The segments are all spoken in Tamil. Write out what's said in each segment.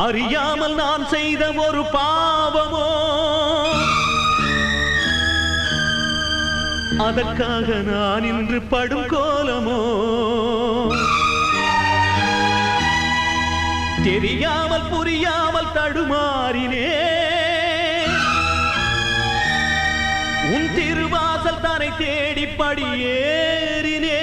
அறியாமல் நான் செய்த ஒரு பாவமோ, அதற்காக நான் இன்று படும் கோலமோ, தெரியாமல் புரியாமல் தடுமாறினே உன் திருவாசல் தானை தேடி படியேறினே.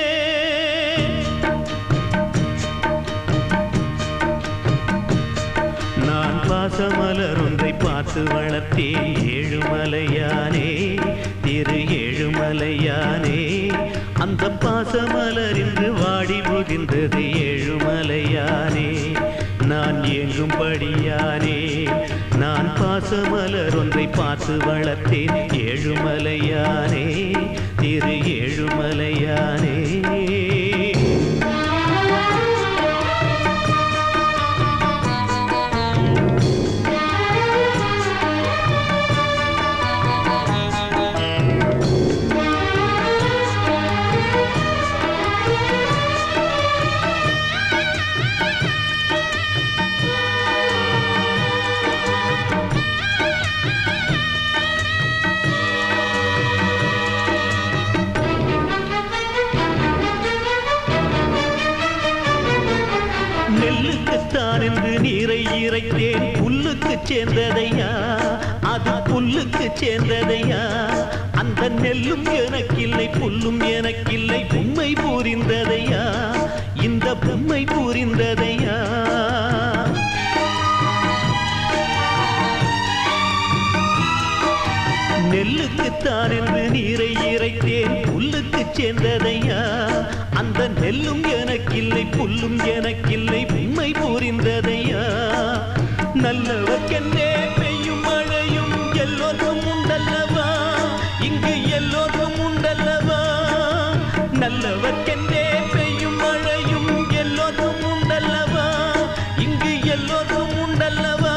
நான் பாசமலர் ஒன்றை பார்த்து வளர்த்தேன் ஏழுமலையானே, திரு ஏழுமலையானே. அந்த பாசமலர் இன்று வாடி முதிர்ந்தது ஏழுமலையானே, நான் ஏங்கும்படியானே. நான் பாசமலர் ஒன்றை பார்த்து வளர்த்தேன் ஏழுமலையானே, திரு ஏழுமலையானே. நெல்லுக்குத்தான் என்று நீரை இறைத்தேன், புல்லுக்கு சேர்ந்ததையா அது புல்லுக்கு சேர்ந்ததையா. அந்த நெல்லும் எனக்கில்லை புல்லும் எனக்கில்லை, உண்மை புரிந்ததையா இந்த உண்மை புரிந்ததையா. நெல்லுக்குத்தான் என்று நீரை இறைத்தேன், புல்லுக்கு சேர்ந்ததையா. அந்த நெல்லும் எனக்கில்லை புல்லும் எனக்கில்லை, உண்மை புரிந்ததையா. நல்லவர்க்கென்றே பெய்யும் மழையும் எல்லோருக்கும் உண்டல்லவா, இங்கு எல்லோருக்கும் உண்டல்லவா. நல்லவர்க்கென்றே பெய்யும் மழையும் எல்லோருக்கும் உண்டல்லவா, இங்கு எல்லோருக்கும் உண்டல்லவா.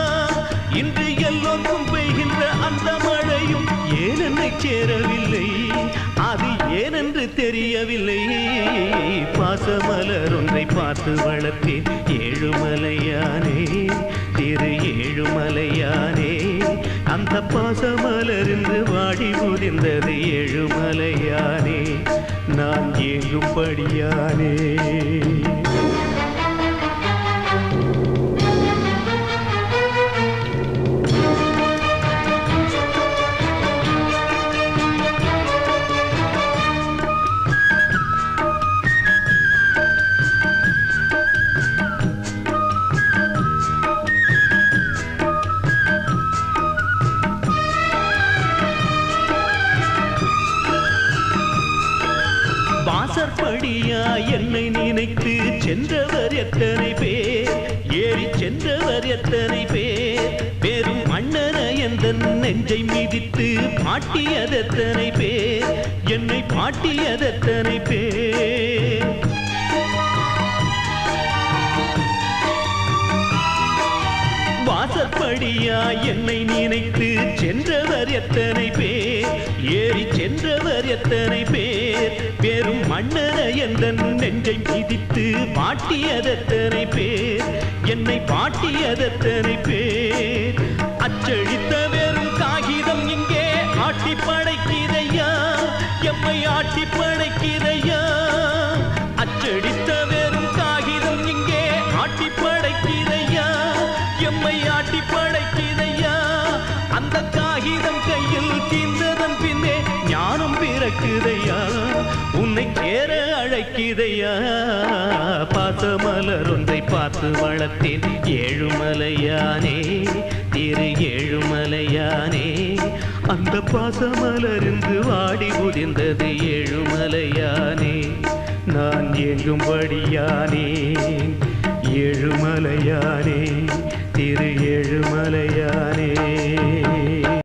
இன்று எல்லோருக்கும் பெய்கின்ற அந்த மழையும் ஏனென்று சேரவில்லை, அது ஏனென்று தெரியவில்லை. பாசமலர் ஒன்றை பார்த்து வளர்த்தேன் ஏழுமலையானே, திரு ஏழுமலையானே. அந்த பாசமலர் இன்று வாடி முதிர்ந்தது ஏழுமலையானே, நான் ஏங்கும்படியானே. வாசற்படியா என்னை நினைத்து சென்றவர் எத்தனை பேர், ஏறி சென்றவர் எத்தனை பேர். வெறும் மன்னன எந்த நெஞ்சை மிதித்து பாட்டியதெத்தனை பேர், என்னை பாட்டியதெத்தனை பேர். வாசற்படியா என்னை நினைத்து சென்றவர் எத்தனை பேர், ஏறி சென்றவர் எத்தனை பேர். வெறும் மன்னர எந்த நெஞ்சை மிதித்து பாட்டியதெத்தனை பேர், என்னை பாட்டியதெத்தனை பேர். அச்சழித்த வெறும் காகிதம் இங்கே ஆட்டி படைக்கிறையா, எம்மை ஆட்டி படைக்கிறையா. அச்சடித்த வெறும் காகிதம் இங்கே ஆட்டி படைக்கிறையா, எம்மை ஆட்டி படைக்கிறையா. அந்த காகிதம் கையில் தீர்ந்ததன் பின்னே ஞானம் பிறக்குதையா, உன்னை சேர அழைக்குதையா. பாசமலர் ஒன்றை பார்த்து வளர்த்தேன் ஏழுமலையானே, திரு ஏழுமலையானே. அந்த பாசமலர் இன்று வாடி முதிர்ந்தது ஏழுமலையானே, நான் ஏங்கும்படியானே. ஏழுமலையானே, திரு ஏழுமலையானே.